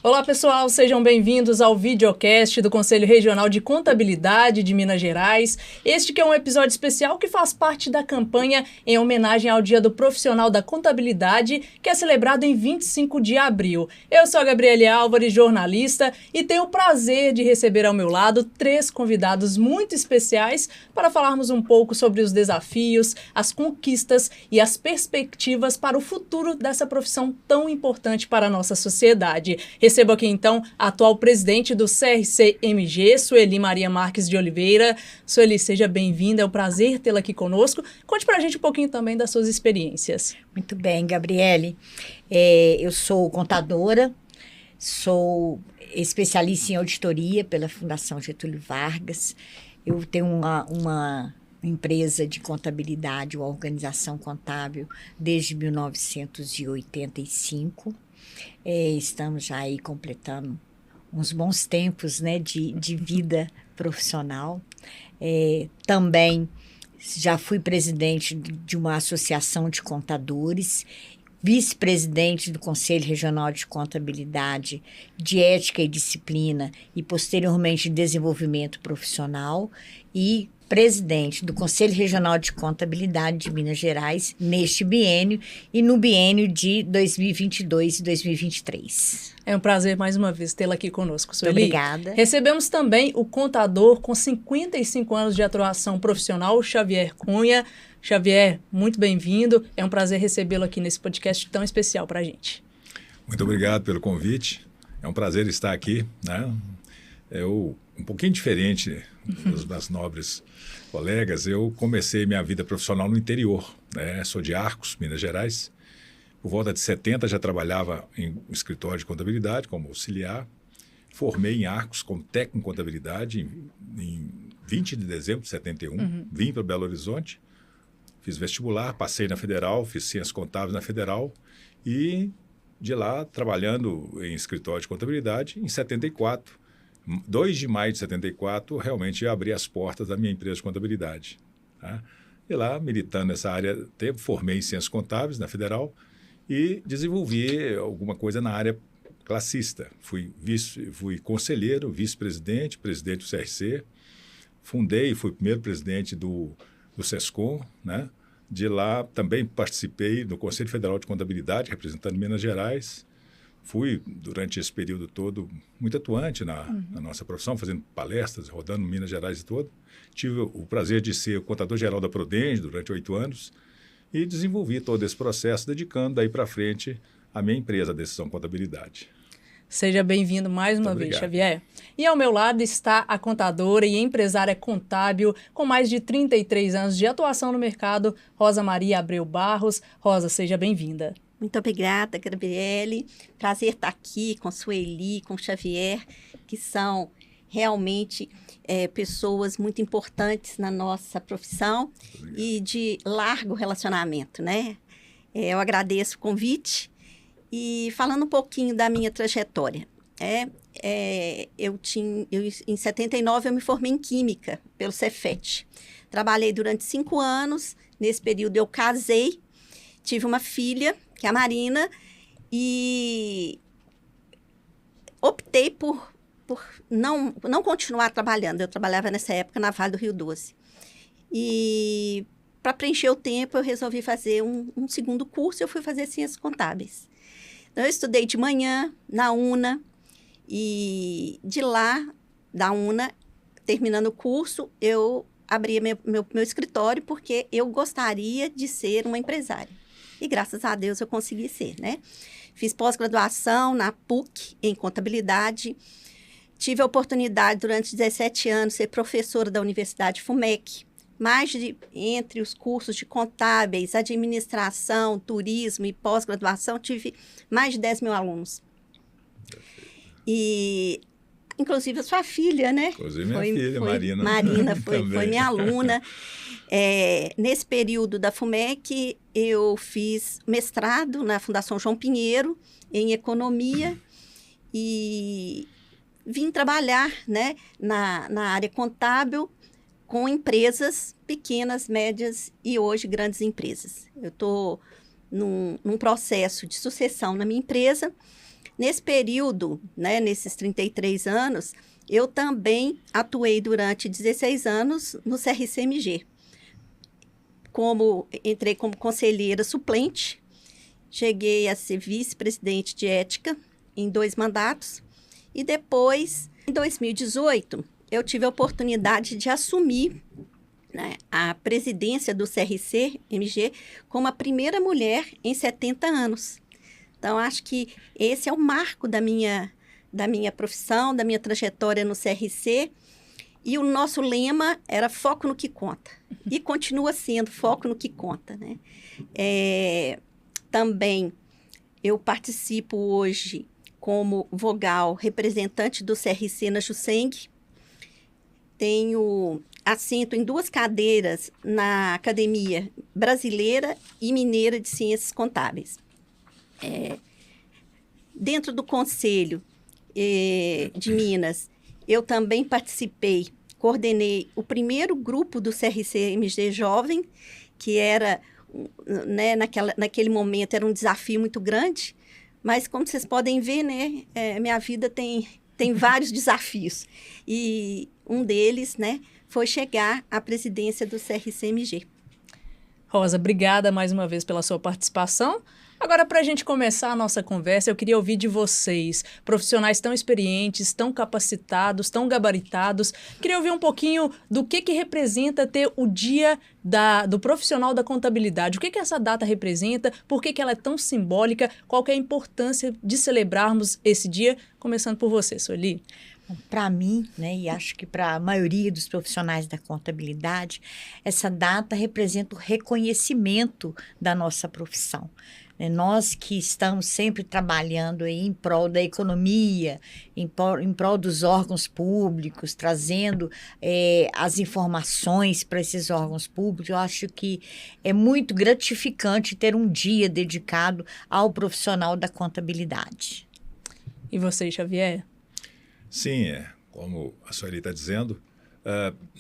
Olá pessoal, sejam bem-vindos ao videocast do Conselho Regional de Contabilidade de Minas Gerais. Este que é um episódio especial que faz parte da campanha em homenagem ao Dia do Profissional da Contabilidade, que é celebrado em 25 de abril. Eu sou a Gabriele Álvares, jornalista, e tenho o prazer de receber ao meu lado 3 convidados muito especiais para falarmos um pouco sobre os desafios, as conquistas e as perspectivas para o futuro dessa profissão tão importante para a nossa sociedade. Recebo aqui, então, a atual presidente do CRC-MG, Sueli Maria Marques de Oliveira. Sueli, seja bem-vinda, é um prazer tê-la aqui conosco. Conte pra gente um pouquinho também das suas experiências. Muito bem, Gabriele. Eu sou contadora, sou especialista em auditoria pela Fundação Getúlio Vargas. Eu tenho uma empresa de contabilidade, uma organização contábil, desde 1985. Estamos já aí completando uns bons tempos, né, de vida profissional. Também já fui presidente de uma associação de contadores, vice-presidente do Conselho Regional de Contabilidade, de Ética e Disciplina e, posteriormente, de Desenvolvimento Profissional e presidente do Conselho Regional de Contabilidade de Minas Gerais neste biênio e no biênio de 2022 e 2023. É um prazer mais uma vez tê-la aqui conosco, Sueli. Obrigada. Recebemos também o contador com 55 anos de atuação profissional, Xavier Cunha. Xavier, muito bem-vindo. É um prazer recebê-lo aqui nesse podcast tão especial para a gente. Muito obrigado pelo convite. É um prazer estar aqui, né? Um pouquinho diferente dos meus nobres colegas, eu comecei minha vida profissional no interior, né? Sou de Arcos, Minas Gerais. Por volta de 70 já trabalhava em um escritório de contabilidade como auxiliar. Formei em Arcos como técnico em contabilidade em 20 de dezembro de 71. Vim para Belo Horizonte, fiz vestibular, passei na Federal, fiz ciências contábeis na Federal e de lá trabalhando em escritório de contabilidade em 74. 2 de maio de 74, realmente eu abri as portas da minha empresa de contabilidade. Tá? E lá, militando nessa área, formei em ciências contábeis na Federal e desenvolvi alguma coisa na área classista. Fui conselheiro, vice-presidente, presidente do CRC, fui primeiro presidente do SESCOM, né? De lá também participei do Conselho Federal de Contabilidade, representando Minas Gerais. Fui, durante esse período todo, muito atuante na nossa profissão, fazendo palestras, rodando Minas Gerais e todo. Tive o prazer de ser contador-geral da Prodenge durante 8 anos e desenvolvi todo esse processo, dedicando daí para frente a minha empresa, a Decisão Contabilidade. Seja bem-vindo mais uma vez, Xavier. E ao meu lado está a contadora e empresária contábil com mais de 33 anos de atuação no mercado, Rosa Maria Abreu Barros. Rosa, seja bem-vinda. Muito obrigada, Gabriele. Prazer estar aqui com Sueli, com Xavier, que são realmente pessoas muito importantes na nossa profissão e de largo relacionamento, né? Eu agradeço o convite e falando um pouquinho da minha trajetória. Em 79 eu me formei em Química pelo Cefet. Trabalhei durante 5 anos. Nesse período eu casei, tive uma filha, que é a Marina, e optei por não continuar trabalhando. Eu trabalhava nessa época na Vale do Rio Doce. E para preencher o tempo, eu resolvi fazer um segundo curso, eu fui fazer Ciências Contábeis. Então, eu estudei de manhã na UNA, e de lá, da UNA, terminando o curso, eu abri meu escritório, porque eu gostaria de ser uma empresária. E graças a Deus eu consegui ser, né? Fiz pós-graduação na PUC em contabilidade. Tive a oportunidade durante 17 anos de ser professora da Universidade FUMEC. Entre os cursos de contábeis, administração, turismo e pós-graduação, tive mais de 10 mil alunos. E, inclusive, a sua filha, né? Inclusive minha filha, Marina. Marina foi minha aluna. Nesse período da FUMEC, eu fiz mestrado na Fundação João Pinheiro, em Economia, e vim trabalhar, né, na área contábil com empresas pequenas, médias e hoje grandes empresas. Eu estou num processo de sucessão na minha empresa, Nesse período, né, nesses 33 anos, eu também atuei durante 16 anos no CRCMG. Entrei como conselheira suplente, cheguei a ser vice-presidente de ética em 2 mandatos, e depois, em 2018, eu tive a oportunidade de assumir, né, a presidência do CRCMG como a primeira mulher em 70 anos. Então, acho que esse é o marco da minha profissão, da minha trajetória no CRC. E o nosso lema era foco no que conta. E continua sendo foco no que conta, né? Também eu participo hoje como vogal representante do CRC na Juseng. Tenho assento em 2 cadeiras na Academia Brasileira e Mineira de Ciências Contábeis. Dentro do Conselho de Minas, eu também coordenei o primeiro grupo do CRCMG Jovem, que era, né, naquele momento, era um desafio muito grande, mas como vocês podem ver, né, minha vida tem vários desafios. E um deles, né, foi chegar à presidência do CRCMG. Rosa, obrigada mais uma vez pela sua participação. Agora, para a gente começar a nossa conversa, eu queria ouvir de vocês, profissionais tão experientes, tão capacitados, tão gabaritados. Queria ouvir um pouquinho do que representa ter o dia do profissional da contabilidade. O que essa data representa, por que ela é tão simbólica, qual que é a importância de celebrarmos esse dia? Começando por você, Sueli. Para mim, né, e acho que para a maioria dos profissionais da contabilidade, essa data representa o reconhecimento da nossa profissão. Nós que estamos sempre trabalhando aí em prol da economia, em prol dos órgãos públicos, trazendo as informações para esses órgãos públicos, eu acho que é muito gratificante ter um dia dedicado ao profissional da contabilidade. E você, Xavier? Sim, como a Sueli está dizendo,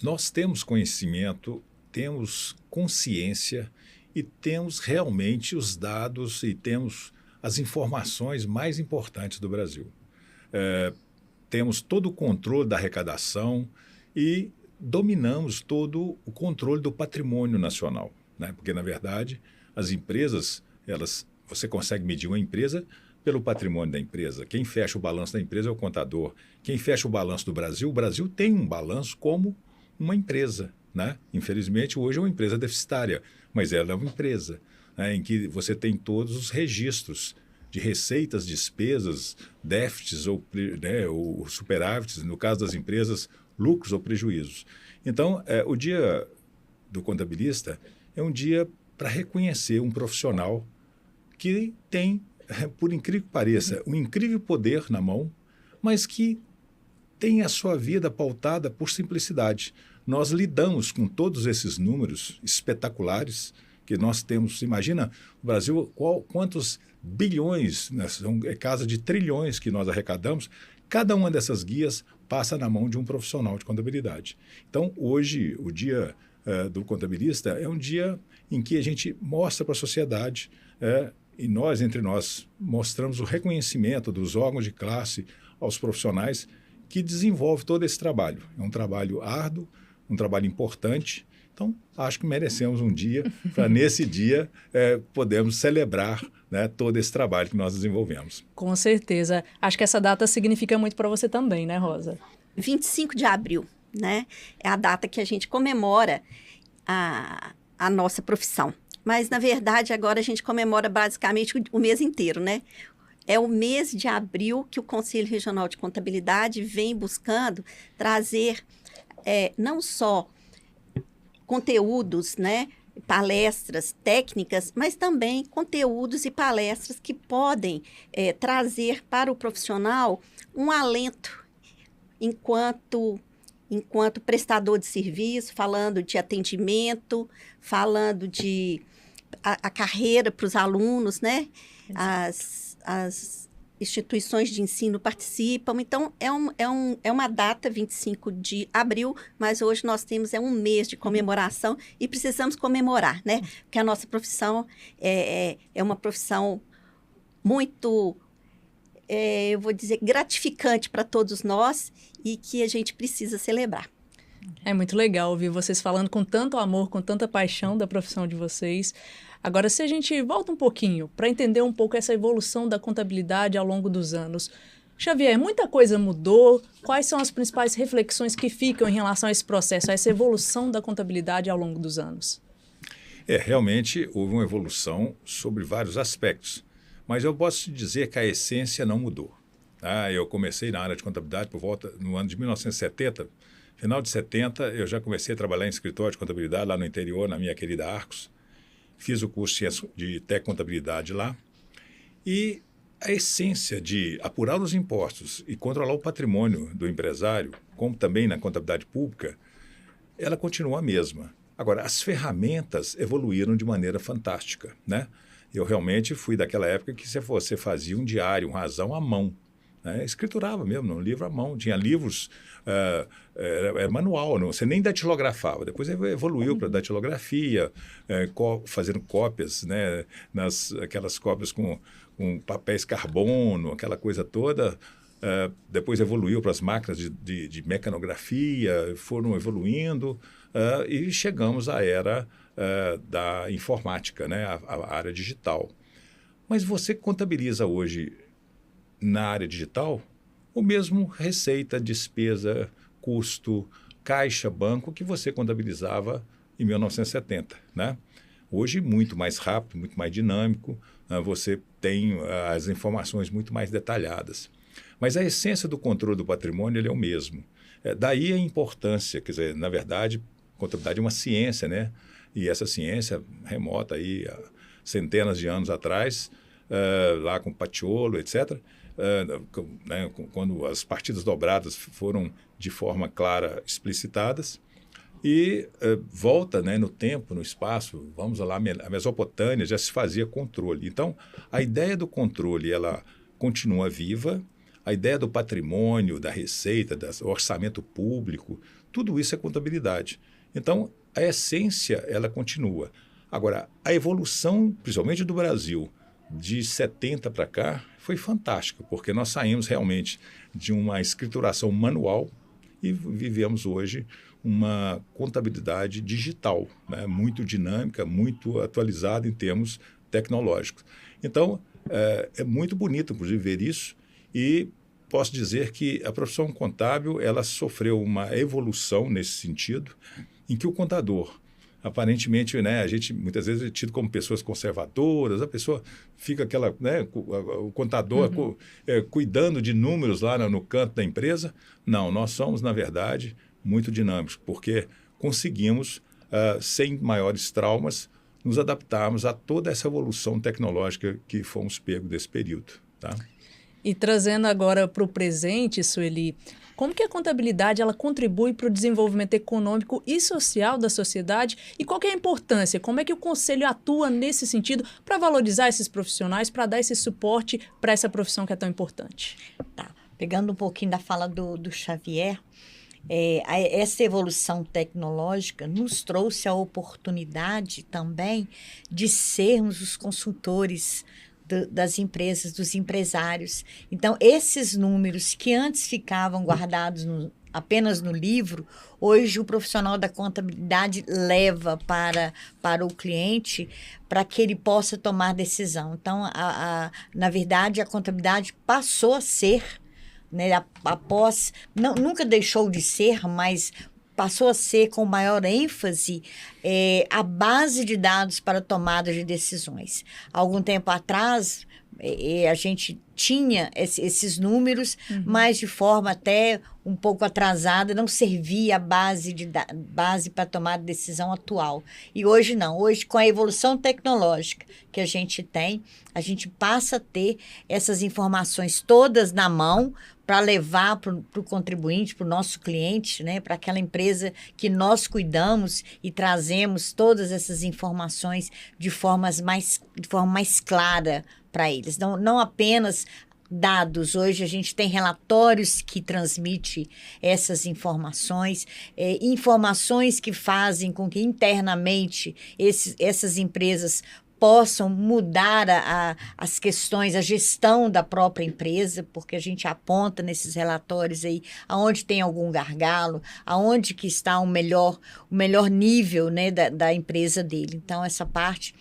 nós temos conhecimento, temos consciência e temos realmente os dados e temos as informações mais importantes do Brasil. Temos todo o controle da arrecadação e dominamos todo o controle do patrimônio nacional, né? Porque, na verdade, as empresas, você consegue medir uma empresa pelo patrimônio da empresa. Quem fecha o balanço da empresa é o contador. Quem fecha o balanço do Brasil, o Brasil tem um balanço como uma empresa, né? Infelizmente, hoje é uma empresa deficitária, mas ela é uma empresa, né, em que você tem todos os registros de receitas, despesas, déficits ou superávites, no caso das empresas, lucros ou prejuízos. Então, o dia do contabilista é um dia para reconhecer um profissional que tem, por incrível que pareça, um incrível poder na mão, mas que tem a sua vida pautada por simplicidade. Nós lidamos com todos esses números espetaculares que nós temos. Imagina, o Brasil, quantos bilhões, né, é casa de trilhões que nós arrecadamos, cada uma dessas guias passa na mão de um profissional de contabilidade. Então, hoje, o dia do contabilista é um dia em que a gente mostra para a sociedade, e nós, entre nós, mostramos o reconhecimento dos órgãos de classe aos profissionais que desenvolvem todo esse trabalho. É um trabalho árduo, um trabalho importante. Então, acho que merecemos um dia para, nesse dia, podermos celebrar, né, todo esse trabalho que nós desenvolvemos. Com certeza. Acho que essa data significa muito para você também, né, Rosa? 25 de abril, né? É a data que a gente comemora a nossa profissão. Mas, na verdade, agora a gente comemora basicamente o mês inteiro, né? É o mês de abril que o Conselho Regional de Contabilidade vem buscando trazer não só conteúdos, né, palestras técnicas, mas também conteúdos e palestras que podem trazer para o profissional um alento enquanto prestador de serviço, falando de atendimento, falando de a carreira para os alunos, né? As instituições de ensino participam. Então, é uma data, 25 de abril, mas hoje nós temos um mês de comemoração e precisamos comemorar, né? Porque a nossa profissão é uma profissão muito eu vou dizer, gratificante para todos nós e que a gente precisa celebrar. É muito legal ouvir vocês falando com tanto amor, com tanta paixão da profissão de vocês. Agora, se a gente volta um pouquinho para entender um pouco essa evolução da contabilidade ao longo dos anos. Xavier, muita coisa mudou. Quais são as principais reflexões que ficam em relação a esse processo, a essa evolução da contabilidade ao longo dos anos? Realmente houve uma evolução sobre vários aspectos, mas eu posso te dizer que a essência não mudou. Eu comecei na área de contabilidade no ano de 1970, final de 70, eu já comecei a trabalhar em escritório de contabilidade lá no interior, na minha querida Arcos. Fiz o curso de Tec-Contabilidade lá e a essência de apurar os impostos e controlar o patrimônio do empresário, como também na contabilidade pública, ela continua a mesma. Agora, as ferramentas evoluíram de maneira fantástica, né? Eu realmente fui daquela época que você fazia um diário, um razão à mão, né? Escriturava mesmo, um livro à mão. Tinha livros, era manual, não, você nem datilografava. Depois evoluiu para datilografia, fazendo cópias, né? Aquelas cópias com papéis carbono, aquela coisa toda. Depois evoluiu para as máquinas de mecanografia, foram evoluindo e chegamos à era da informática, né? A área digital. Mas você contabiliza hoje na área digital o mesmo receita, despesa, custo, caixa, banco que você contabilizava em 1970, né? Hoje, muito mais rápido, muito mais dinâmico, você tem as informações muito mais detalhadas. Mas a essência do controle do patrimônio ele é o mesmo. Daí a importância, quer dizer, na verdade, contabilidade é uma ciência, né? E essa ciência remota aí a centenas de anos atrás, lá com Paciolo, etc., né, quando as partidas dobradas foram de forma clara explicitadas, e volta, né, no tempo, no espaço, vamos lá, a Mesopotâmia já se fazia controle. Então, a ideia do controle, ela continua viva, a ideia do patrimônio, da receita, do orçamento público, tudo isso é contabilidade. Então, a essência, ela continua. Agora, a evolução, principalmente do Brasil, de 70 para cá, foi fantástica, porque nós saímos realmente de uma escrituração manual e vivemos hoje uma contabilidade digital, né? Muito dinâmica, muito atualizada em termos tecnológicos. Então, é muito bonito, inclusive, ver isso e posso dizer que a profissão contábil ela sofreu uma evolução nesse sentido, em que o contador, aparentemente, né, a gente muitas vezes é tido como pessoas conservadoras, a pessoa fica aquela, né, o contador cuidando de números lá no canto da empresa. Não, nós somos, na verdade, muito dinâmicos, porque conseguimos, sem maiores traumas, nos adaptarmos a toda essa evolução tecnológica que fomos pegos desse período. Tá? E trazendo agora para o presente, Sueli, como que a contabilidade ela contribui para o desenvolvimento econômico e social da sociedade e qual que é a importância? Como é que o Conselho atua nesse sentido para valorizar esses profissionais, para dar esse suporte para essa profissão que é tão importante? Tá. Pegando um pouquinho da fala do Xavier, essa evolução tecnológica nos trouxe a oportunidade também de sermos os consultores das empresas, dos empresários. Então, esses números que antes ficavam guardados apenas no livro, hoje o profissional da contabilidade leva para o cliente para que ele possa tomar decisão. Então, na verdade, a contabilidade passou a ser, né, nunca deixou de ser, mas passou a ser com maior ênfase a base de dados para tomada de decisões. Algum tempo atrás, a gente tinha esses números, mas de forma até um pouco atrasada, não servia a base para tomar decisão atual. E hoje não. Hoje, com a evolução tecnológica que a gente tem, a gente passa a ter essas informações todas na mão para levar para o contribuinte, para o nosso cliente, né, para aquela empresa que nós cuidamos e trazemos todas essas informações de forma mais clara para eles. Não apenas dados. Hoje a gente tem relatórios que transmitem essas informações, informações que fazem com que internamente essas empresas possam mudar as questões, a gestão da própria empresa, porque a gente aponta nesses relatórios aí aonde tem algum gargalo, aonde que está o melhor nível, né, da empresa dele. Então, essa parte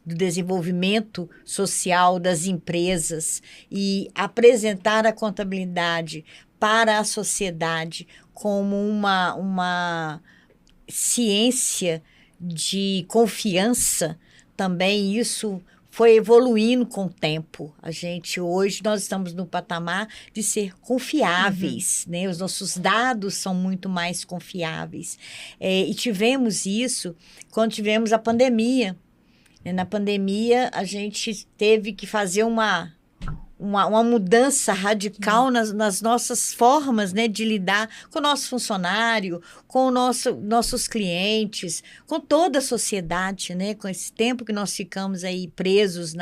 do desenvolvimento social das empresas e apresentar a contabilidade para a sociedade como uma ciência de confiança, também isso foi evoluindo com o tempo. Hoje, nós estamos no patamar de ser confiáveis, né? Os nossos dados são muito mais confiáveis. E tivemos isso quando tivemos a pandemia. Na pandemia, a gente teve que fazer uma mudança radical nas nossas formas, né, de lidar com o nosso funcionário, com nossos clientes, com toda a sociedade, né, com esse tempo que nós ficamos aí presos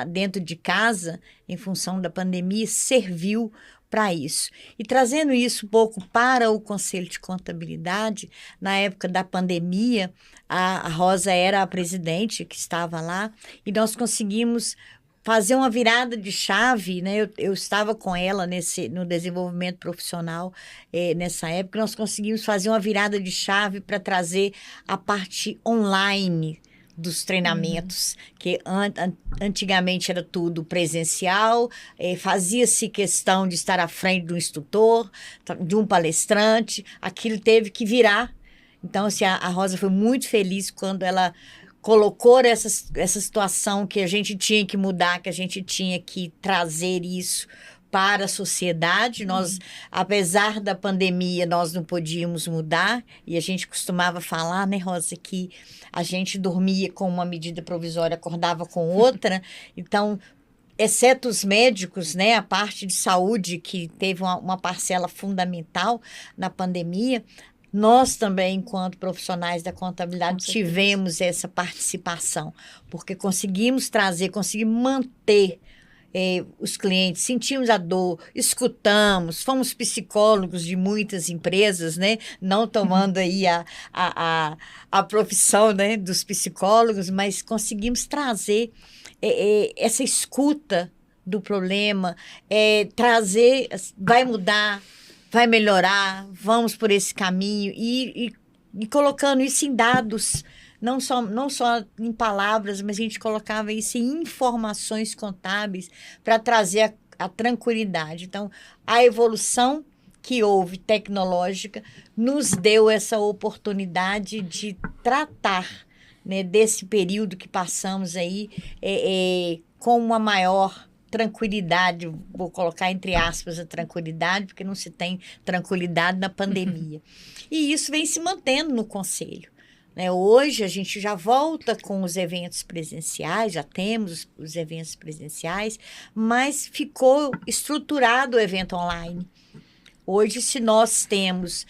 dentro de casa, em função da pandemia, serviu para isso. E trazendo isso um pouco para o Conselho de Contabilidade, na época da pandemia, a Rosa era a presidente que estava lá, e nós conseguimos fazer uma virada de chave, né? Eu estava com ela no desenvolvimento profissional nessa época. Nós conseguimos fazer uma virada de chave para trazer a parte online dos treinamentos, que antigamente era tudo presencial, fazia-se questão de estar à frente do instrutor, de um palestrante, aquilo teve que virar. Então, assim, a Rosa foi muito feliz quando ela colocou essa situação que a gente tinha que mudar, que a gente tinha que trazer isso para a sociedade. Nós, apesar da pandemia, nós não podíamos mudar, e a gente costumava falar, né, Rosa, que a gente dormia com uma medida provisória, acordava com outra. Então, exceto os médicos, né, a parte de saúde, que teve uma parcela fundamental na pandemia, nós também, enquanto profissionais da contabilidade, tivemos essa participação, porque conseguimos manter os clientes, sentimos a dor, escutamos, fomos psicólogos de muitas empresas, né? Não tomando aí a profissão, né, dos psicólogos, mas conseguimos trazer essa escuta do problema, trazer, vai mudar, vai melhorar, vamos por esse caminho e colocando isso em dados, não só em palavras, mas a gente colocava isso em informações contábeis para trazer a tranquilidade. Então, a evolução que houve tecnológica nos deu essa oportunidade de tratar, né, desse período que passamos aí com uma maior tranquilidade, vou colocar entre aspas a tranquilidade, porque não se tem tranquilidade na pandemia. E isso vem se mantendo no Conselho, né? Hoje a gente já volta com os eventos presenciais, já temos os eventos presenciais, mas ficou estruturado o evento online. Hoje, se nós temos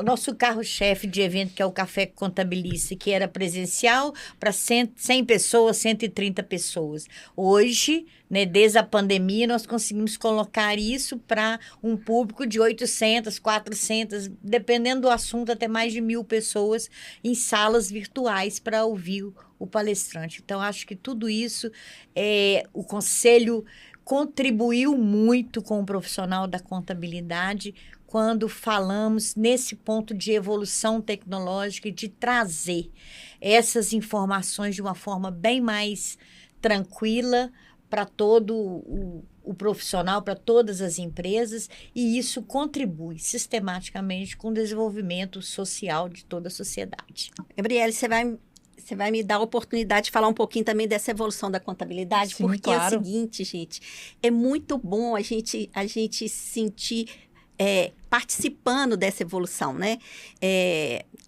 nosso carro-chefe de evento, que é o Café Contabilista, que era presencial para 100 pessoas, 130 pessoas. Hoje, né, desde a pandemia, nós conseguimos colocar isso para um público de 800, 400, dependendo do assunto, até mais de 1.000 pessoas em salas virtuais para ouvir o palestrante. Então, acho que tudo isso, o Conselho contribuiu muito com o profissional da contabilidade quando falamos nesse ponto de evolução tecnológica e de trazer essas informações de uma forma bem mais tranquila para todo o profissional, para todas as empresas, e isso contribui sistematicamente com o desenvolvimento social de toda a sociedade. Gabriele, você vai me dar a oportunidade de falar um pouquinho também dessa evolução da contabilidade. Sim, porque claro. É o seguinte, gente, é muito bom a gente se sentir participando dessa evolução, né?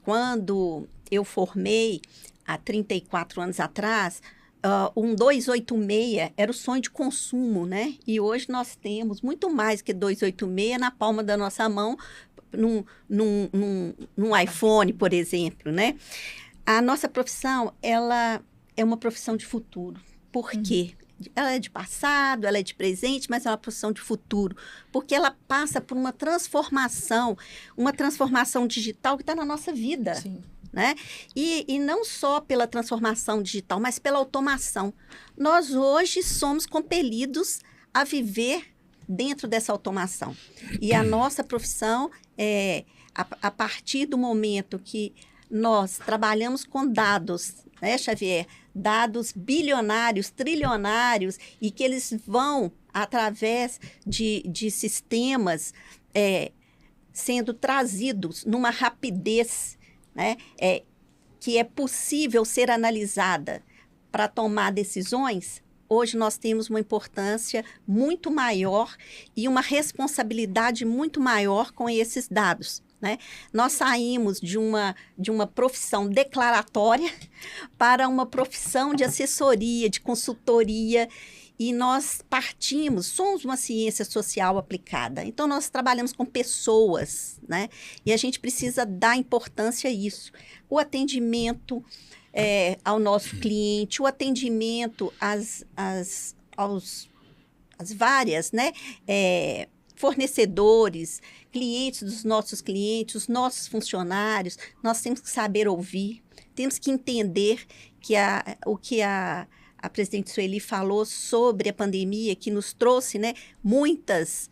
Quando eu formei, há 34 anos atrás, 286 era o sonho de consumo, né? E hoje nós temos muito mais que 286 na palma da nossa mão, num iPhone, por exemplo, né? A nossa profissão, ela é uma profissão de futuro. Por quê? Ela é de passado, ela é de presente, mas é uma profissão de futuro. Porque ela passa por uma transformação digital que está na nossa vida. Sim. né? E não só pela transformação digital, mas pela automação. Nós hoje somos compelidos a viver dentro dessa automação. E a nossa profissão, a partir do momento que nós trabalhamos com dados, né, Xavier? Dados bilionários, trilionários, e que eles vão, através de sistemas, sendo trazidos numa rapidez, né, que é possível ser analisada para tomar decisões. Hoje nós temos uma importância muito maior e uma responsabilidade muito maior com esses dados, né? Nós saímos de uma profissão declaratória para uma profissão de assessoria, de consultoria, e nós somos uma ciência social aplicada. Então, nós trabalhamos com pessoas, né? E a gente precisa dar importância a isso. O atendimento ao nosso cliente, o atendimento às várias, né? Fornecedores, clientes dos nossos clientes, os nossos funcionários. Nós temos que saber ouvir, temos que entender que o que a presidente Sueli falou sobre a pandemia, que nos trouxe, né, muitas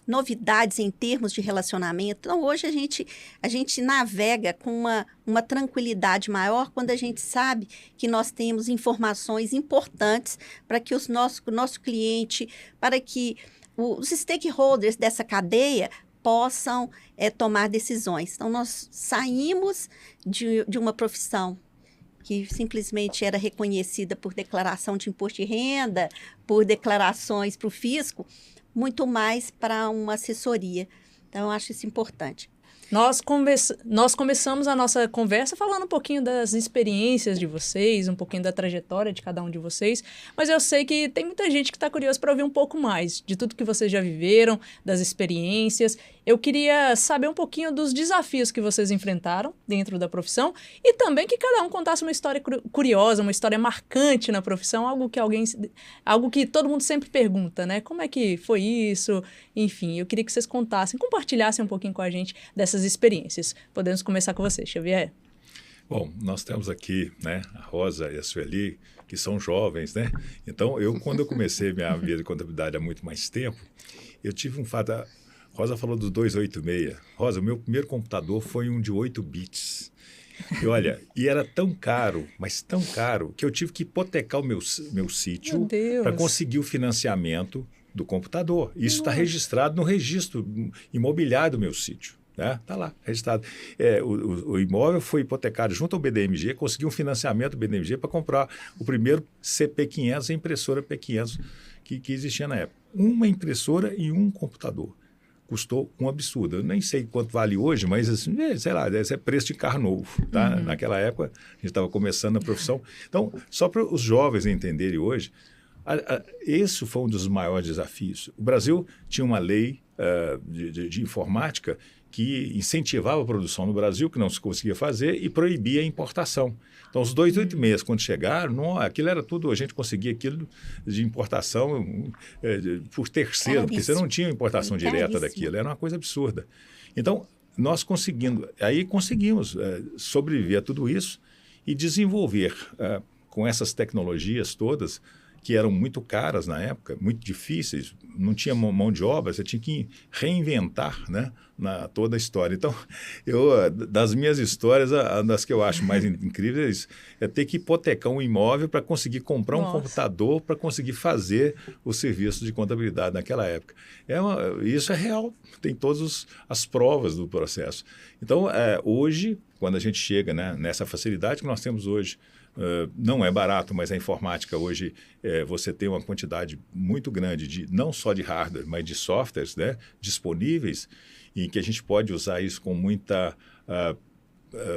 novidades em termos de relacionamento. Então, hoje a gente navega com uma tranquilidade maior quando a gente sabe que nós temos informações importantes para que o nosso cliente, para que os stakeholders dessa cadeia possam tomar decisões. Então, nós saímos de uma profissão que simplesmente era reconhecida por declaração de imposto de renda, por declarações para o fisco, muito mais para uma assessoria. Então, eu acho isso importante. Nós começamos a nossa conversa falando um pouquinho das experiências de vocês, um pouquinho da trajetória de cada um de vocês, mas eu sei que tem muita gente que está curiosa para ouvir um pouco mais de tudo que vocês já viveram, das experiências. Eu queria saber um pouquinho dos desafios que vocês enfrentaram dentro da profissão e também que cada um contasse uma história curiosa, uma história marcante na profissão, algo que todo mundo sempre pergunta, né? Como é que foi isso? Enfim, eu queria que vocês contassem, compartilhassem um pouquinho com a gente dessas experiências. Podemos começar com você, Xavier. Bom, nós temos aqui, né, a Rosa e a Sueli, que são jovens, né? Então, quando eu comecei minha vida de contabilidade há muito mais tempo, eu tive um fato. A Rosa falou dos 286. Rosa, o meu primeiro computador foi um de 8 bits. E olha, era tão caro, mas tão caro, que eu tive que hipotecar o meu sítio para conseguir o financiamento do computador. Isso está registrado no registro imobiliário do meu sítio. Está lá, registrado. O imóvel foi hipotecado junto ao BDMG, conseguiu um financiamento do BDMG para comprar o primeiro CP500, a impressora P500 que existia na época. Uma impressora e um computador. Custou um absurdo. Eu nem sei quanto vale hoje, mas assim, sei lá, esse é preço de carro novo. Tá? Uhum. Naquela época, a gente estava começando a profissão. Então, só para os jovens entenderem hoje, esse foi um dos maiores desafios. O Brasil tinha uma lei de informática que incentivava a produção no Brasil, que não se conseguia fazer, e proibia a importação. Então, os 286, quando chegaram, aquilo era tudo, a gente conseguia aquilo de importação por terceiro, porque você não tinha importação direta daquilo, era uma coisa absurda. Então, nós conseguimos sobreviver a tudo isso e desenvolver com essas tecnologias todas, que eram muito caras na época, muito difíceis, não tinha mão de obra, você tinha que reinventar, né, toda a história. Então, das minhas histórias, uma das que eu acho mais incríveis é ter que hipotecar um imóvel para conseguir comprar um computador para conseguir fazer o serviço de contabilidade naquela época. Isso é real, tem todas as provas do processo. Então, hoje, quando a gente chega, né, nessa facilidade que nós temos hoje, não é barato, mas a informática hoje você tem uma quantidade muito grande não só de hardware, mas de softwares, né, disponíveis, em que a gente pode usar isso com muita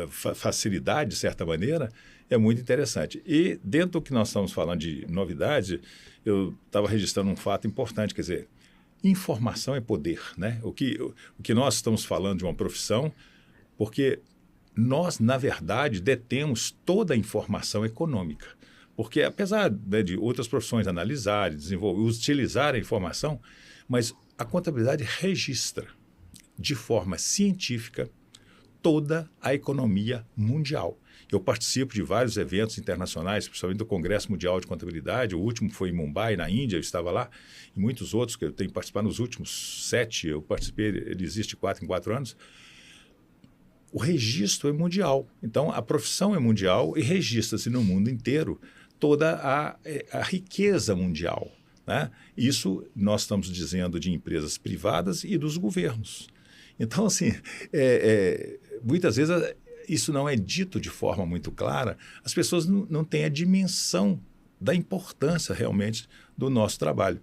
facilidade, de certa maneira, é muito interessante. E dentro do que nós estamos falando de novidades, eu estava registrando um fato importante, quer dizer, informação é poder, né? O que nós estamos falando de uma profissão, porque nós, na verdade, detemos toda a informação econômica. Porque, apesar, né, de outras profissões analisarem, desenvolver, utilizar a informação, mas a contabilidade registra de forma científica toda a economia mundial. Eu participo de vários eventos internacionais, principalmente do Congresso Mundial de Contabilidade. O último foi em Mumbai, na Índia, eu estava lá. E muitos outros que eu tenho participado nos últimos 7, eu participei, ele existe 4 em 4 anos. O registro é mundial. Então, a profissão é mundial e registra-se no mundo inteiro toda a riqueza mundial, né? Isso nós estamos dizendo de empresas privadas e dos governos. Então, assim, muitas vezes isso não é dito de forma muito clara, as pessoas não têm a dimensão da importância realmente do nosso trabalho.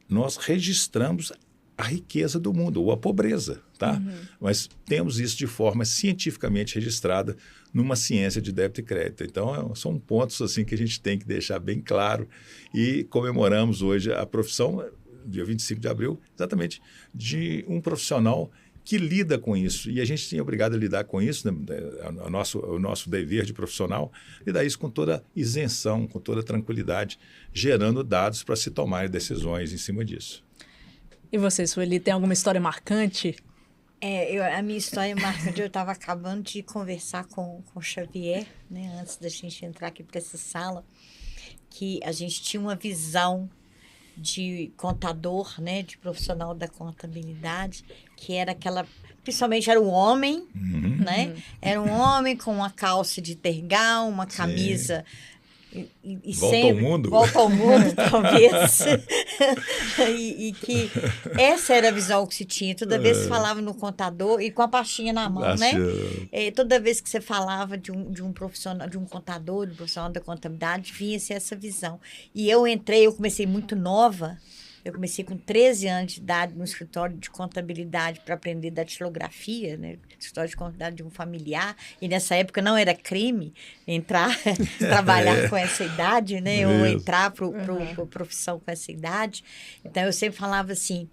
Nós registramos a riqueza do mundo, ou a pobreza, tá? Mas temos isso de forma cientificamente registrada numa ciência de débito e crédito. Então, são pontos assim que a gente tem que deixar bem claro e comemoramos hoje a profissão, dia 25 de abril, exatamente, de um profissional que lida com isso. E a gente é obrigado a lidar com isso, né? O nosso dever de profissional, lidar isso com toda isenção, com toda tranquilidade, gerando dados para se tomarem decisões em cima disso. E você, Sueli, tem alguma história marcante? A minha história marcante, eu estava acabando de conversar com o Xavier, né, antes da gente entrar aqui para essa sala, que a gente tinha uma visão de contador, né, de profissional da contabilidade, que era aquela, principalmente era um homem, né? Era um homem com uma calça de tergal, uma camisa e volta sempre, ao mundo. Volta ao mundo, talvez. e que essa era a visão que se tinha. Toda vez que você falava no contador e com a pastinha na mão, né? Toda vez que você falava de um profissional, de um contador, de um profissional da contabilidade, vinha-se essa visão. E eu comecei muito nova. Eu comecei com 13 anos de idade no escritório de contabilidade para aprender datilografia, né? Escritório de contabilidade de um familiar. E nessa época não era crime entrar, trabalhar com essa idade, né? Ou entrar para a profissão com essa idade. Então, eu sempre falava assim,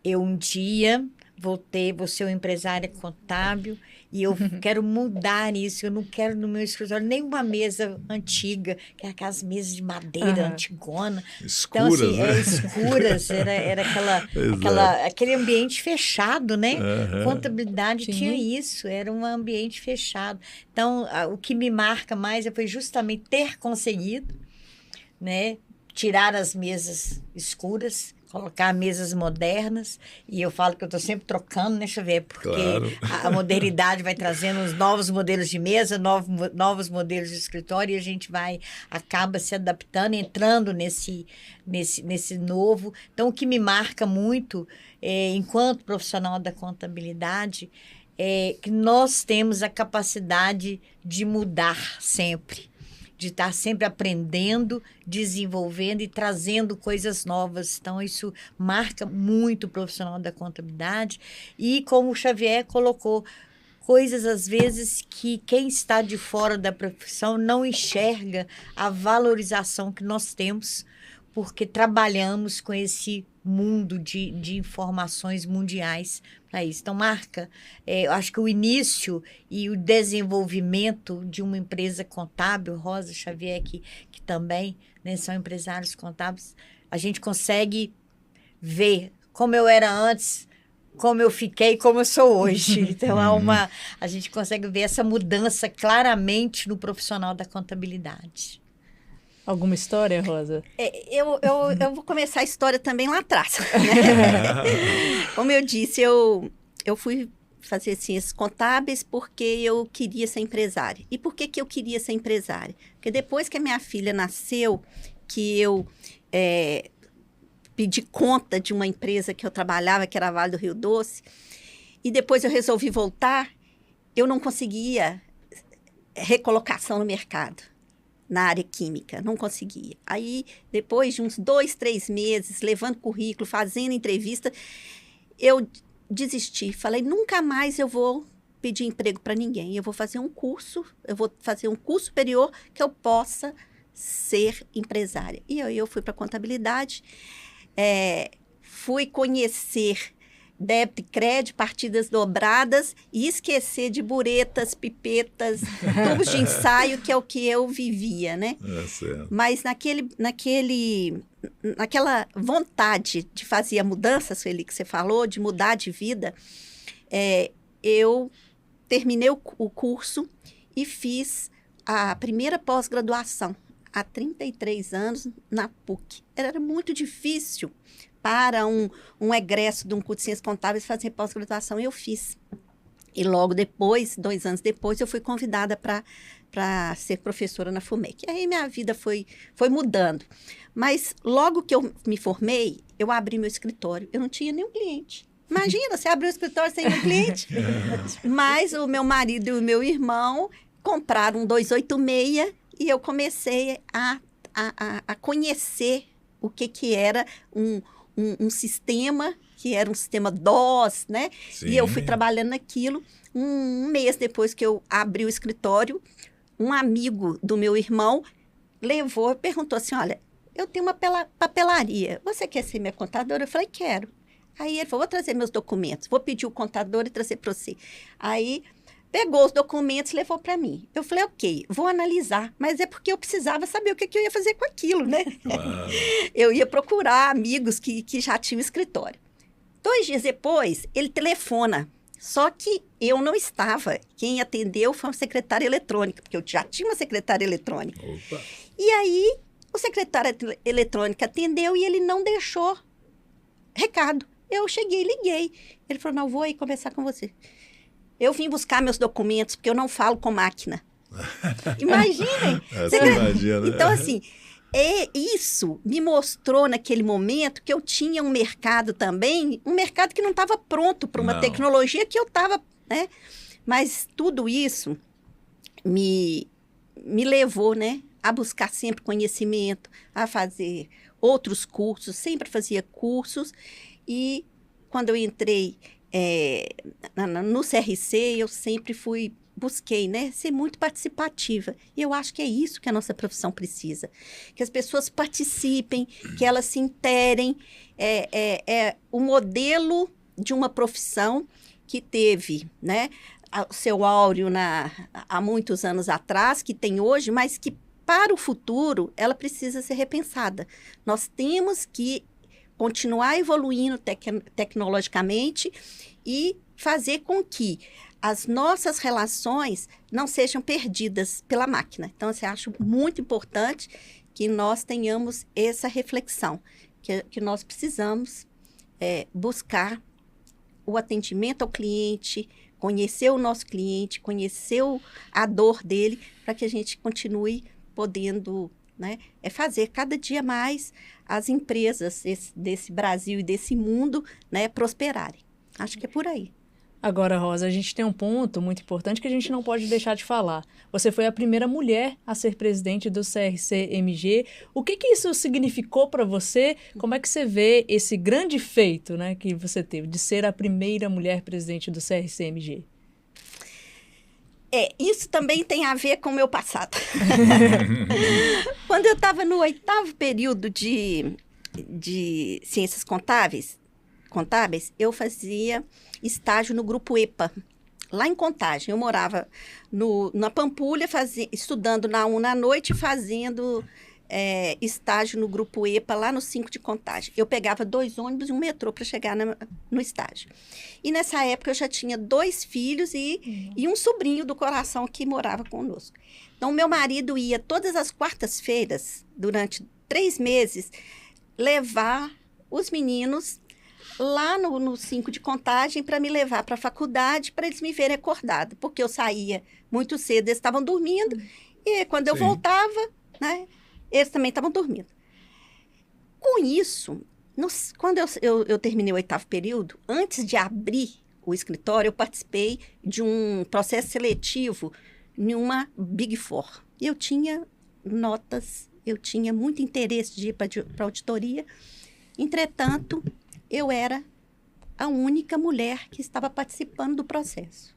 eu um dia vou ser uma empresária contábil e eu quero mudar isso. Eu não quero no meu escritório nenhuma mesa antiga, que é aquelas mesas de madeira antigona. Escuras, então, assim, né? Escuras, era aquele ambiente fechado, né? Contabilidade tinha isso, era um ambiente fechado. Então, o que me marca mais foi justamente ter conseguido, né, tirar as mesas escuras, colocar mesas modernas, e eu falo que eu estou sempre trocando, né, Xavier? Porque a modernidade vai trazendo os novos modelos de mesa, novos modelos de escritório, e a gente acaba se adaptando, entrando nesse novo. Então, o que me marca muito, enquanto profissional da contabilidade, é que nós temos a capacidade de mudar sempre, de estar sempre aprendendo, desenvolvendo e trazendo coisas novas. Então, isso marca muito o profissional da contabilidade. E, como o Xavier colocou, coisas, às vezes, que quem está de fora da profissão não enxerga a valorização que nós temos, porque trabalhamos com esse mundo de informações mundiais para isso. Então, marca, eu acho que o início e o desenvolvimento de uma empresa contábil, Rosa, Xavier, que também, né, são empresários contábeis, a gente consegue ver como eu era antes, como eu fiquei e como eu sou hoje. Então, a gente consegue ver essa mudança claramente no profissional da contabilidade. Alguma história, Rosa? Eu vou começar a história também lá atrás. Né? Como eu disse, eu fui fazer ciências contábeis porque eu queria ser empresária. E por que eu queria ser empresária? Porque depois que a minha filha nasceu, que eu pedi conta de uma empresa que eu trabalhava, que era a Vale do Rio Doce, e depois eu resolvi voltar, eu não conseguia recolocação no mercado. Na área química, não conseguia. Aí, depois de uns 2, 3 meses, levando currículo, fazendo entrevista, eu desisti. Falei, nunca mais eu vou pedir emprego para ninguém. Eu vou fazer um curso superior que eu possa ser empresária. E aí eu fui para contabilidade, fui conhecer débito e crédito, partidas dobradas e esquecer de buretas, pipetas, tubos de ensaio, que é o que eu vivia, né? Certo. Mas naquela vontade de fazer a mudança, Sueli, que você falou, de mudar de vida, eu terminei o curso e fiz a primeira pós-graduação, há 33 anos, na PUC. Era muito difícil para um egresso de um curso de Ciências Contábeis fazer pós-graduação, e eu fiz. E logo depois, 2 anos depois, eu fui convidada para ser professora na FUMEC. E aí minha vida foi mudando. Mas logo que eu me formei, eu abri meu escritório. Eu não tinha nenhum cliente. Imagina, você abriu o escritório sem nenhum cliente. Mas o meu marido e o meu irmão compraram um 286 e eu comecei a conhecer o que era um sistema, que era um sistema DOS, né? Sim. E eu fui trabalhando naquilo. Um mês depois que eu abri o escritório, um amigo do meu irmão levou e perguntou assim, olha, eu tenho uma papelaria, você quer ser minha contadora? Eu falei, quero. Aí ele falou, vou trazer meus documentos, vou pedir o contador e trazer para você. Aí pegou os documentos e levou para mim. Eu falei, ok, vou analisar, mas é porque eu precisava saber o que eu ia fazer com aquilo, né? Claro. Eu ia procurar amigos que já tinham escritório. 2 dias depois, ele telefona, só que eu não estava. Quem atendeu foi uma secretária eletrônica, porque eu já tinha uma secretária eletrônica. Opa. E aí, o secretário eletrônico atendeu e ele não deixou recado. Eu cheguei e liguei. Ele falou, não, vou aí conversar com você. Eu vim buscar meus documentos, porque eu não falo com máquina. Imaginem. Você imagina. Então, assim, isso me mostrou naquele momento que eu tinha um mercado também, um mercado que não estava pronto para uma tecnologia que eu estava, né? Mas tudo isso me levou, né, a buscar sempre conhecimento, a fazer outros cursos, sempre fazia cursos. E quando eu entrei no CRC, eu sempre busquei, né, ser muito participativa. E eu acho que é isso que a nossa profissão precisa. Que as pessoas participem, que elas se interem. O modelo de uma profissão que teve, né, o seu áureo há muitos anos atrás, que tem hoje, mas que para o futuro ela precisa ser repensada. Nós temos que continuar evoluindo tecnologicamente e fazer com que as nossas relações não sejam perdidas pela máquina. Então, eu acho muito importante que nós tenhamos essa reflexão, que nós precisamos buscar o atendimento ao cliente, conhecer o nosso cliente, conhecer a dor dele, para que a gente continue podendo, né, fazer cada dia mais as empresas desse Brasil e desse mundo, né, prosperarem. Acho que é por aí. Agora, Rosa, a gente tem um ponto muito importante que a gente não pode deixar de falar. Você foi a primeira mulher a ser presidente do CRC-MG. O que isso significou para você? Como é que você vê esse grande feito, né, que você teve de ser a primeira mulher presidente do CRC-MG? Isso também tem a ver com o meu passado. Quando eu estava no 8º período de Ciências Contábeis, eu fazia estágio no Grupo EPA, lá em Contagem. Eu morava na Pampulha, estudando na UNA à noite, fazendo estágio no Grupo EPA, lá no 5 de Contagem. Eu pegava 2 ônibus e um metrô para chegar no estágio. E nessa época eu já tinha 2 filhos e um sobrinho do coração que morava conosco. Então, meu marido ia todas as quartas-feiras, durante 3 meses, levar os meninos lá no 5 de Contagem para me levar para a faculdade, para eles me verem acordada, porque eu saía muito cedo, eles estavam dormindo, e quando eu voltava, né, eles também estavam dormindo. Com isso, quando eu terminei o 8º período, antes de abrir o escritório, eu participei de um processo seletivo em uma Big Four. Eu tinha notas, eu tinha muito interesse de ir para a auditoria. Entretanto, eu era a única mulher que estava participando do processo.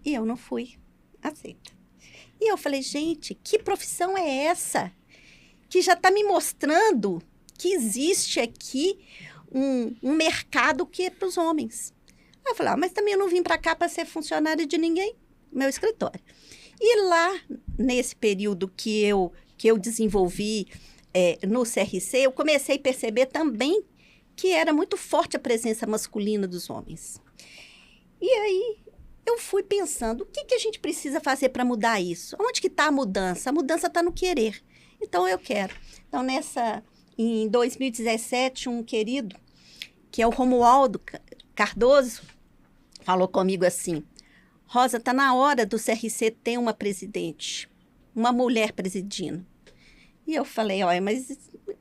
E eu não fui aceita. E eu falei, gente, que profissão é essa? Que já está me mostrando que existe aqui um mercado que é para os homens. Aí eu falei, mas também eu não vim para cá para ser funcionária de ninguém, meu escritório. E lá, nesse período que eu desenvolvi no CRC, eu comecei a perceber também que era muito forte a presença masculina dos homens. E aí, eu fui pensando, o que a gente precisa fazer para mudar isso? Onde que está a mudança? A mudança está no querer. Então, eu quero. Então, em 2017, um querido, que é o Romualdo Cardoso, falou comigo assim, Rosa, está na hora do CRC ter uma presidente, uma mulher presidindo. E eu falei, olha, mas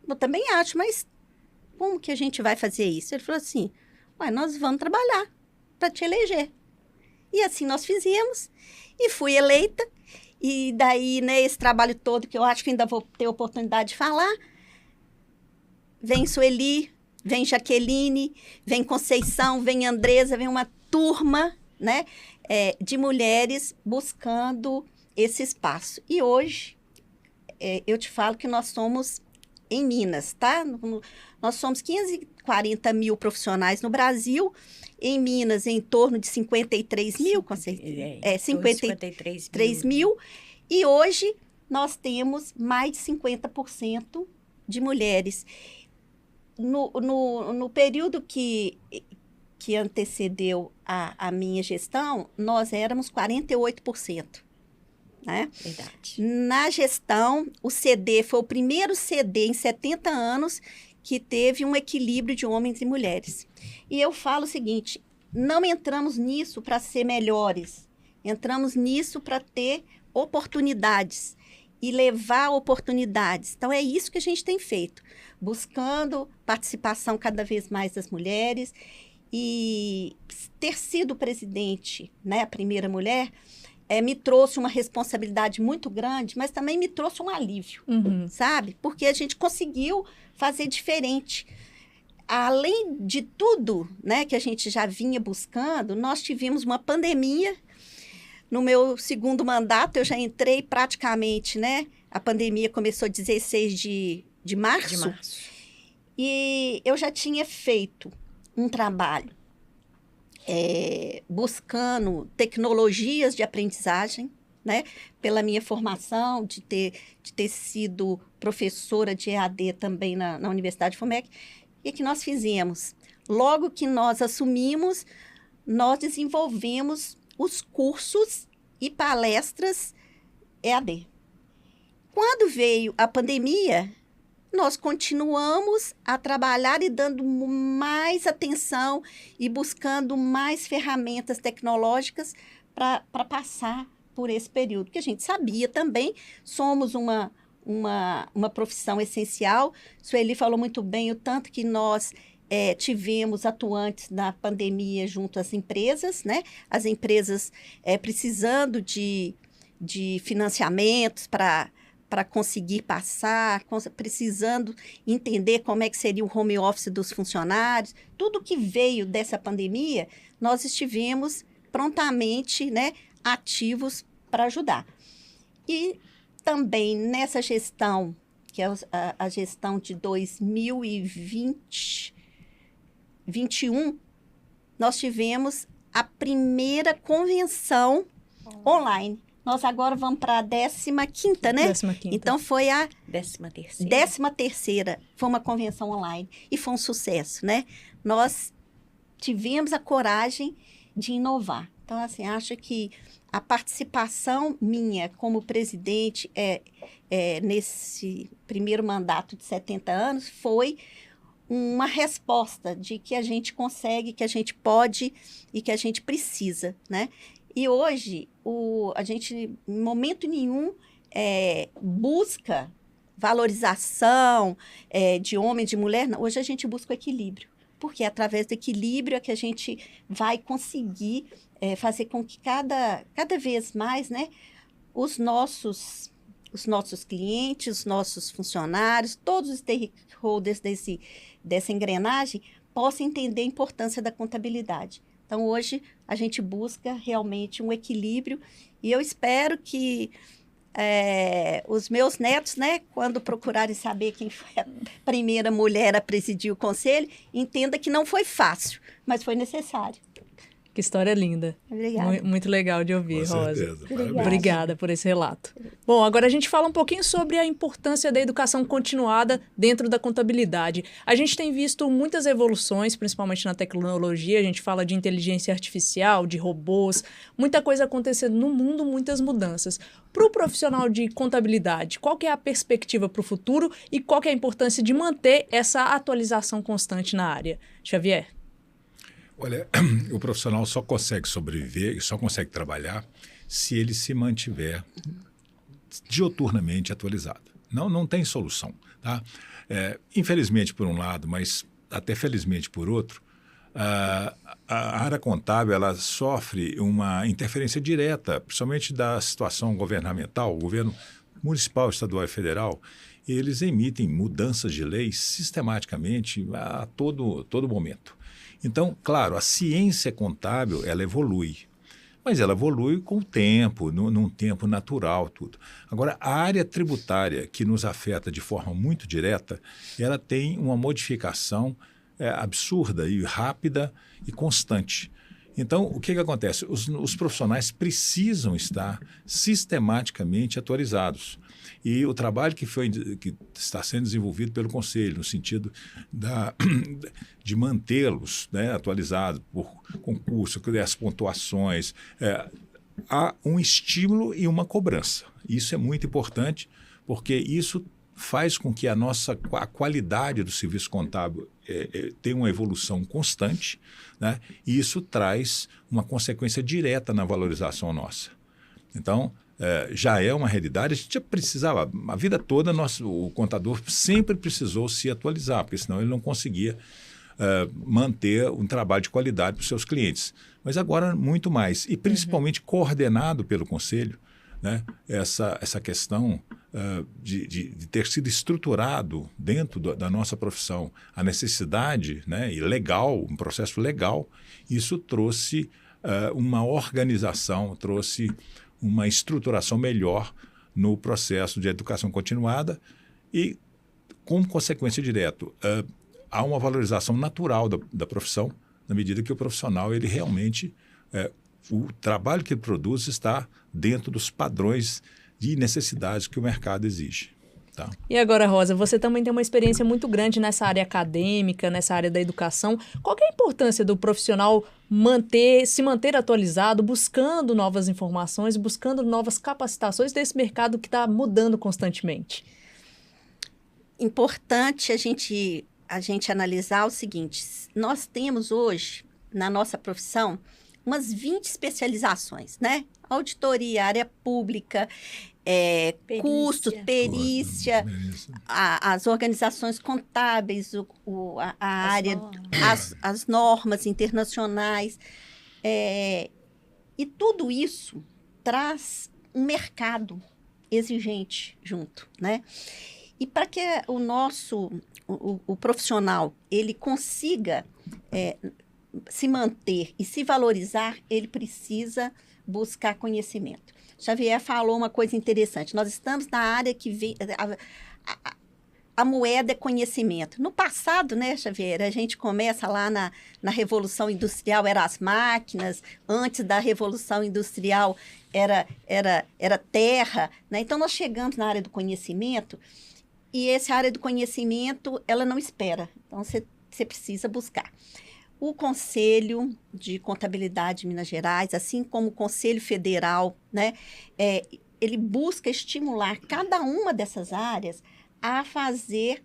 eu também acho, mas como que a gente vai fazer isso? Ele falou assim, nós vamos trabalhar para te eleger. E assim nós fizemos, e fui eleita, e daí, né, esse trabalho todo, que eu acho que ainda vou ter oportunidade de falar, vem Sueli, vem Jaqueline, vem Conceição, vem Andresa, vem uma turma, né, de mulheres buscando esse espaço. E hoje, eu te falo que nós somos em Minas, tá? Nós somos 540 mil profissionais no Brasil, em Minas em torno de 53 mil, 53 mil, e hoje nós temos mais de 50% de mulheres. No período que antecedeu a minha gestão, nós éramos 48%. Né? Verdade. Na gestão, o CD foi o primeiro CD em 70 anos que teve um equilíbrio de homens e mulheres. E eu falo o seguinte, não entramos nisso para ser melhores, entramos nisso para ter oportunidades e levar oportunidades. Então, é isso que a gente tem feito, buscando participação cada vez mais das mulheres e ter sido presidente, né, a primeira mulher, me trouxe uma responsabilidade muito grande, mas também me trouxe um alívio, sabe? Porque a gente conseguiu fazer diferente. Além de tudo, né, que a gente já vinha buscando, nós tivemos uma pandemia. No meu segundo mandato, eu já entrei praticamente, né? A pandemia começou 16 de março. E eu já tinha feito um trabalho buscando tecnologias de aprendizagem, né? Pela minha formação, de ter sido professora de EAD também na Universidade FUMEC. E o que nós fizemos? Logo que nós assumimos, nós desenvolvemos os cursos e palestras EAD. Quando veio a pandemia, nós continuamos a trabalhar e dando mais atenção e buscando mais ferramentas tecnológicas para passar por esse período. Porque a gente sabia também, somos uma profissão essencial. Sueli falou muito bem o tanto que nós tivemos atuantes na pandemia junto às empresas, né? As empresas precisando de financiamentos para conseguir passar, precisando entender como é que seria o home office dos funcionários. Tudo que veio dessa pandemia, nós estivemos prontamente, né, ativos para ajudar. E também nessa gestão, que é a gestão de 2021, nós tivemos a primeira convenção online. Nós agora vamos para a 15ª, né? 15ª. Então, foi a 13ª. Foi uma convenção online e foi um sucesso, né? Nós tivemos a coragem de inovar. Então, assim, acho que a participação minha como presidente nesse primeiro mandato de 70 anos foi uma resposta de que a gente consegue, que a gente pode e que a gente precisa, né? E hoje, a gente, em momento nenhum, busca valorização de homem e de mulher. Não. Hoje a gente busca o equilíbrio, porque é através do equilíbrio que a gente vai conseguir fazer com que cada vez mais, né, os nossos clientes, os nossos funcionários, todos os stakeholders dessa engrenagem possam entender a importância da contabilidade. Então, hoje, a gente busca realmente um equilíbrio e eu espero que os meus netos, né, quando procurarem saber quem foi a primeira mulher a presidir o conselho, entenda que não foi fácil, mas foi necessário. Que história linda. Obrigada. Muito legal de ouvir, Com Rosa. certeza. Parabéns. Obrigada por esse relato. Bom, agora a gente fala um pouquinho sobre a importância da educação continuada dentro da contabilidade. A gente tem visto muitas evoluções, principalmente na tecnologia. A gente fala de inteligência artificial, de robôs, muita coisa acontecendo no mundo, muitas mudanças. Para o profissional de contabilidade, qual que é a perspectiva para o futuro e qual que é a importância de manter essa atualização constante na área? Xavier? Olha, o profissional só consegue sobreviver e só consegue trabalhar se ele se mantiver dioturnamente atualizado. Não tem solução. Tá? Infelizmente por um lado, mas até felizmente por outro, a área contábil ela sofre uma interferência direta, principalmente da situação governamental, o governo municipal, estadual e federal. Eles emitem mudanças de leis sistematicamente a todo momento. Então, claro, a ciência contábil, ela evolui, mas ela evolui com o tempo, num tempo natural, tudo. Agora, a área tributária, que nos afeta de forma muito direta, ela tem uma modificação absurda e rápida e constante. Então, o que acontece? Os profissionais precisam estar sistematicamente atualizados. E o trabalho que está sendo desenvolvido pelo Conselho, no sentido de mantê-los, né, atualizados por concurso, as pontuações, há um estímulo e uma cobrança. Isso é muito importante, porque isso faz com que a qualidade do serviço contábil tenha uma evolução constante, né, e isso traz uma consequência direta na valorização nossa. Então, já é uma realidade, a gente já precisava, a vida toda o contador sempre precisou se atualizar, porque senão ele não conseguia manter um trabalho de qualidade para os seus clientes. Mas agora muito mais, e principalmente coordenado pelo Conselho, né, essa questão de ter sido estruturado dentro da nossa profissão a necessidade, né, e legal, um processo legal, isso trouxe uma organização, trouxe uma estruturação melhor no processo de educação continuada e, como consequência direta, há uma valorização natural da profissão, na medida que o profissional, ele realmente, o trabalho que ele produz está dentro dos padrões de necessidades que o mercado exige. Tá? E agora, Rosa, você também tem uma experiência muito grande nessa área acadêmica, nessa área da educação. Qual que é a importância do profissional se manter atualizado, buscando novas informações, buscando novas capacitações desse mercado que está mudando constantemente? Importante a gente analisar o seguinte: nós temos hoje, na nossa profissão, umas 20 especializações, né? Auditoria, área pública, custos, perícia, as organizações contábeis, as normas internacionais. E tudo isso traz um mercado exigente junto, né? E para que o profissional ele consiga se manter e se valorizar, ele precisa buscar conhecimento. Xavier falou uma coisa interessante. Nós estamos na área que vem... A moeda é conhecimento. No passado, né, Xavier, a gente começa lá na Revolução Industrial, eram as máquinas. Antes da Revolução Industrial, era terra. Né? Então, nós chegamos na área do conhecimento e essa área do conhecimento, ela não espera. Então, você precisa buscar. O Conselho de Contabilidade de Minas Gerais, assim como o Conselho Federal, né, ele busca estimular cada uma dessas áreas a fazer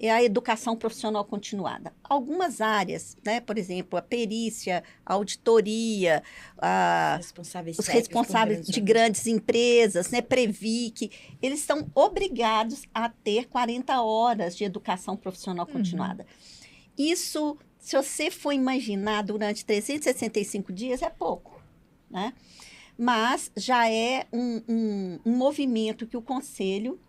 a educação profissional continuada. Algumas áreas, né, por exemplo, a perícia, a auditoria, os responsáveis de grandes empresas, né, Previc, eles são obrigados a ter 40 horas de educação profissional continuada. Isso, se você for imaginar, durante 365 dias, é pouco, né? Mas já é um movimento que o Conselho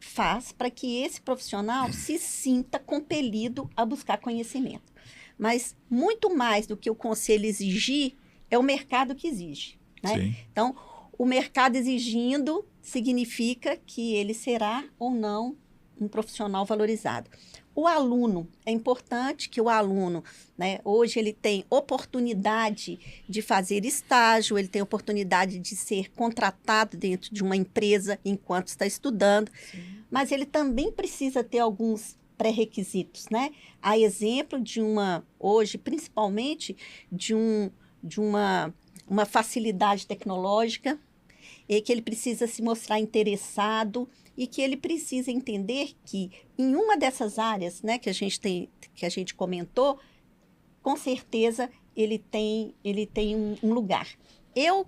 faz para que esse profissional se sinta compelido a buscar conhecimento. Mas muito mais do que o Conselho exigir, é o mercado que exige, né? Sim. Então, o mercado exigindo significa que ele será ou não um profissional valorizado. O aluno, é importante que o aluno, né, hoje ele tem oportunidade de fazer estágio, ele tem oportunidade de ser contratado dentro de uma empresa enquanto está estudando, mas ele também precisa ter alguns pré-requisitos, né? A exemplo de hoje, principalmente, de uma facilidade tecnológica, e que ele precisa se mostrar interessado e que ele precisa entender que em uma dessas áreas, né, que a gente comentou, com certeza ele tem um lugar. Eu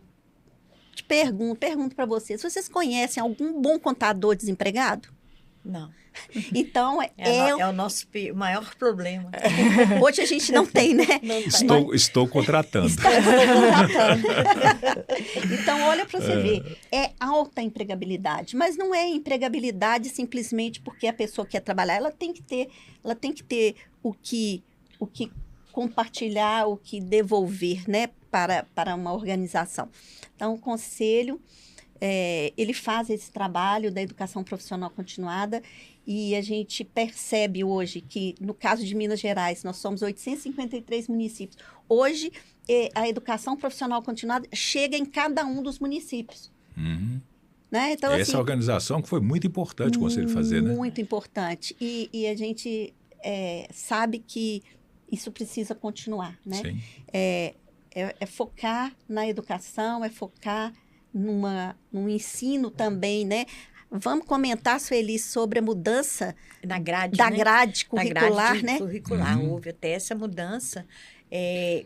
te pergunto para vocês conhecem algum bom contador desempregado? Não. Então, é o nosso maior problema. Hoje a gente não tem, né? Estou contratando. Então, olha para você ver, é alta empregabilidade, mas não é empregabilidade simplesmente porque a pessoa quer trabalhar, ela tem que ter o que compartilhar, o que devolver, né, para uma organização. Então, o conselho, ele faz esse trabalho da educação profissional continuada e a gente percebe hoje que, no caso de Minas Gerais, nós somos 853 municípios. Hoje, a educação profissional continuada chega em cada um dos municípios. Uhum. Né? Então, essa assim, organização que foi muito importante o Conselho fazer, né? Muito importante. E a gente sabe que isso precisa continuar, né? Sim. É focar na educação, é focar num ensino também, né? Vamos comentar, Sueli, sobre a mudança da grade curricular, né? Curricular. Houve até essa mudança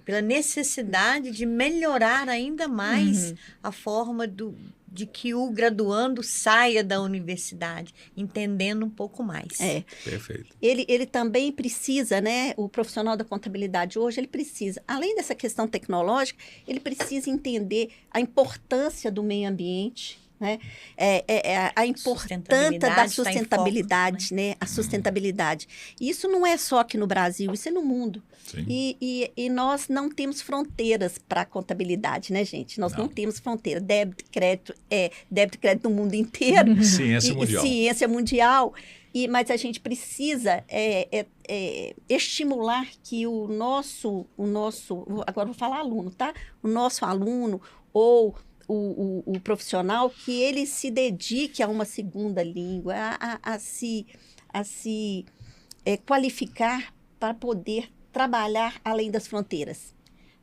pela necessidade de melhorar ainda mais a forma de que o graduando saia da universidade, entendendo um pouco mais. Perfeito. Ele também precisa, né? O profissional da contabilidade hoje, ele precisa, além dessa questão tecnológica, ele precisa entender a importância do meio ambiente, né? A importância da sustentabilidade, né? A sustentabilidade. Isso não é só aqui no Brasil, isso é no mundo. E nós não temos fronteiras para a contabilidade, né, gente? Nós não temos fronteira. Débito e crédito no mundo inteiro. Ciência mundial. Ciência mundial. Mas a gente precisa estimular que o nosso, agora vou falar aluno, tá? O nosso aluno ou o profissional, que ele se dedique a uma segunda língua, a se qualificar para poder trabalhar além das fronteiras.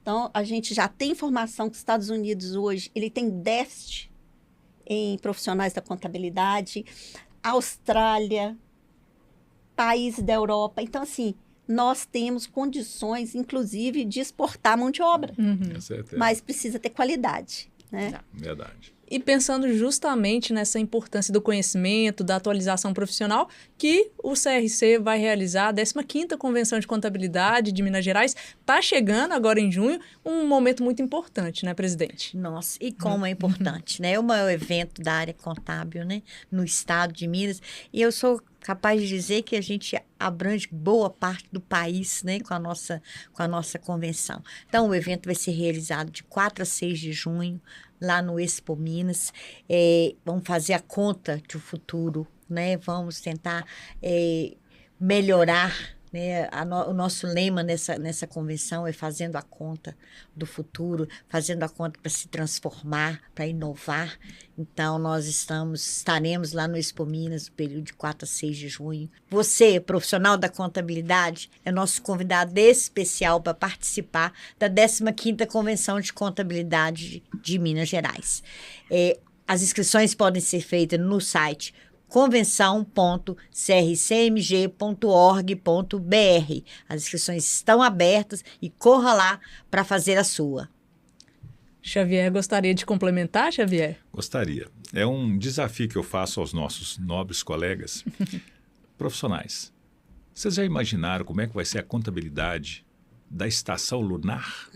Então, a gente já tem informação que os Estados Unidos hoje, ele tem déficit em profissionais da contabilidade, Austrália, países da Europa. Então, assim, nós temos condições, inclusive, de exportar mão de obra, mas precisa ter qualidade. Né? Verdade. E pensando justamente nessa importância do conhecimento, da atualização profissional, que o CRC vai realizar a 15ª Convenção de Contabilidade de Minas Gerais. Está chegando agora em junho, um momento muito importante, né, presidente? Nossa, e como é importante, né? É o maior evento da área contábil, né, no estado de Minas. E eu sou capaz de dizer que a gente abrange boa parte do país, né, com a nossa convenção. Então, o evento vai ser realizado de 4 a 6 de junho, lá no Expo Minas. Vamos fazer a conta de um futuro, né? Vamos tentar melhorar, né? O nosso lema nessa convenção é fazendo a conta do futuro, fazendo a conta para se transformar, para inovar. Então, nós estaremos lá no Expo Minas no período de 4 a 6 de junho. Você, profissional da contabilidade, é nosso convidado especial para participar da 15ª Convenção de Contabilidade de Minas Gerais. As inscrições podem ser feitas no site convenção.crcmg.org.br. As inscrições estão abertas e corra lá para fazer a sua. Xavier, gostaria de complementar, Xavier? Gostaria. É um desafio que eu faço aos nossos nobres colegas profissionais. Vocês já imaginaram como é que vai ser a contabilidade da estação lunar?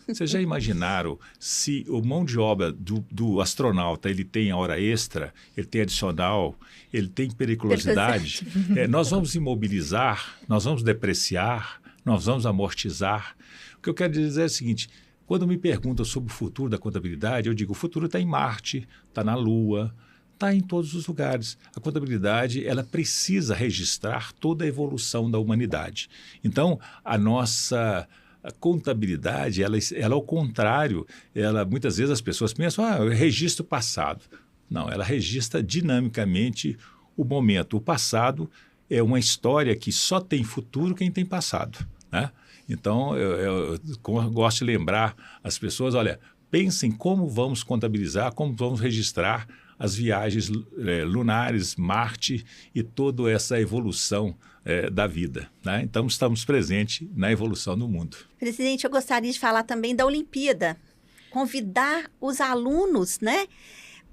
Vocês já imaginaram se o mão de obra do astronauta ele tem hora extra, ele tem adicional, ele tem periculosidade? Nós vamos imobilizar, nós vamos depreciar, nós vamos amortizar. O que eu quero dizer é o seguinte: quando me perguntam sobre o futuro da contabilidade, eu digo: o futuro está em Marte, está na Lua, está em todos os lugares. A contabilidade, ela precisa registrar toda a evolução da humanidade. Então, a nossa contabilidade, ela ao contrário, muitas vezes as pessoas pensam, eu registro o passado. Não, ela registra dinamicamente o momento. O passado é uma história que só tem futuro quem tem passado, né? Então, eu gosto de lembrar as pessoas, olha, pensem como vamos contabilizar, como vamos registrar as viagens lunares, Marte e toda essa evolução da vida, né? Então, estamos presentes na evolução do mundo. Presidente, eu gostaria de falar também da Olimpíada. Convidar os alunos, né,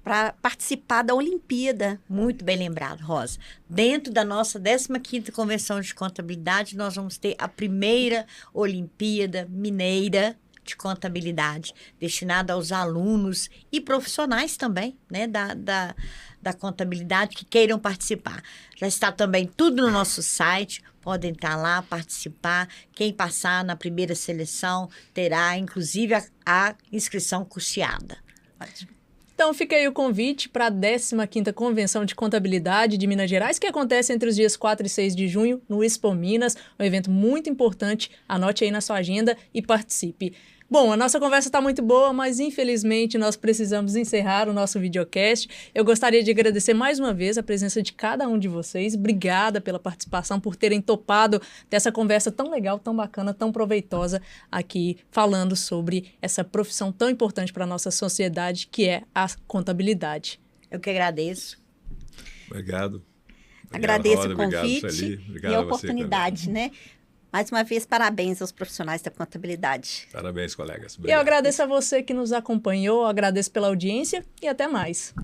para participar da Olimpíada. Muito bem lembrado, Rosa. Dentro da nossa 15ª Convenção de Contabilidade, nós vamos ter a primeira Olimpíada Mineira de Contabilidade, destinada aos alunos e profissionais também, né, da contabilidade que queiram participar. Já está também tudo no nosso site, podem estar lá, participar. Quem passar na primeira seleção terá, inclusive, a inscrição custeada. Ótimo. Então fica aí o convite para a 15ª Convenção de Contabilidade de Minas Gerais, que acontece entre os dias 4 e 6 de junho no Expo Minas, um evento muito importante. Anote aí na sua agenda e participe. Bom, a nossa conversa está muito boa, mas infelizmente nós precisamos encerrar o nosso videocast. Eu gostaria de agradecer mais uma vez a presença de cada um de vocês. Obrigada pela participação, por terem topado dessa conversa tão legal, tão bacana, tão proveitosa aqui, falando sobre essa profissão tão importante para a nossa sociedade, que é a contabilidade. Eu que agradeço. Obrigado. Agradeço Roda, o convite obrigado e a oportunidade, né? Mais uma vez, parabéns aos profissionais da contabilidade. Parabéns, colegas. Obrigado. Eu agradeço a você que nos acompanhou, agradeço pela audiência e até mais.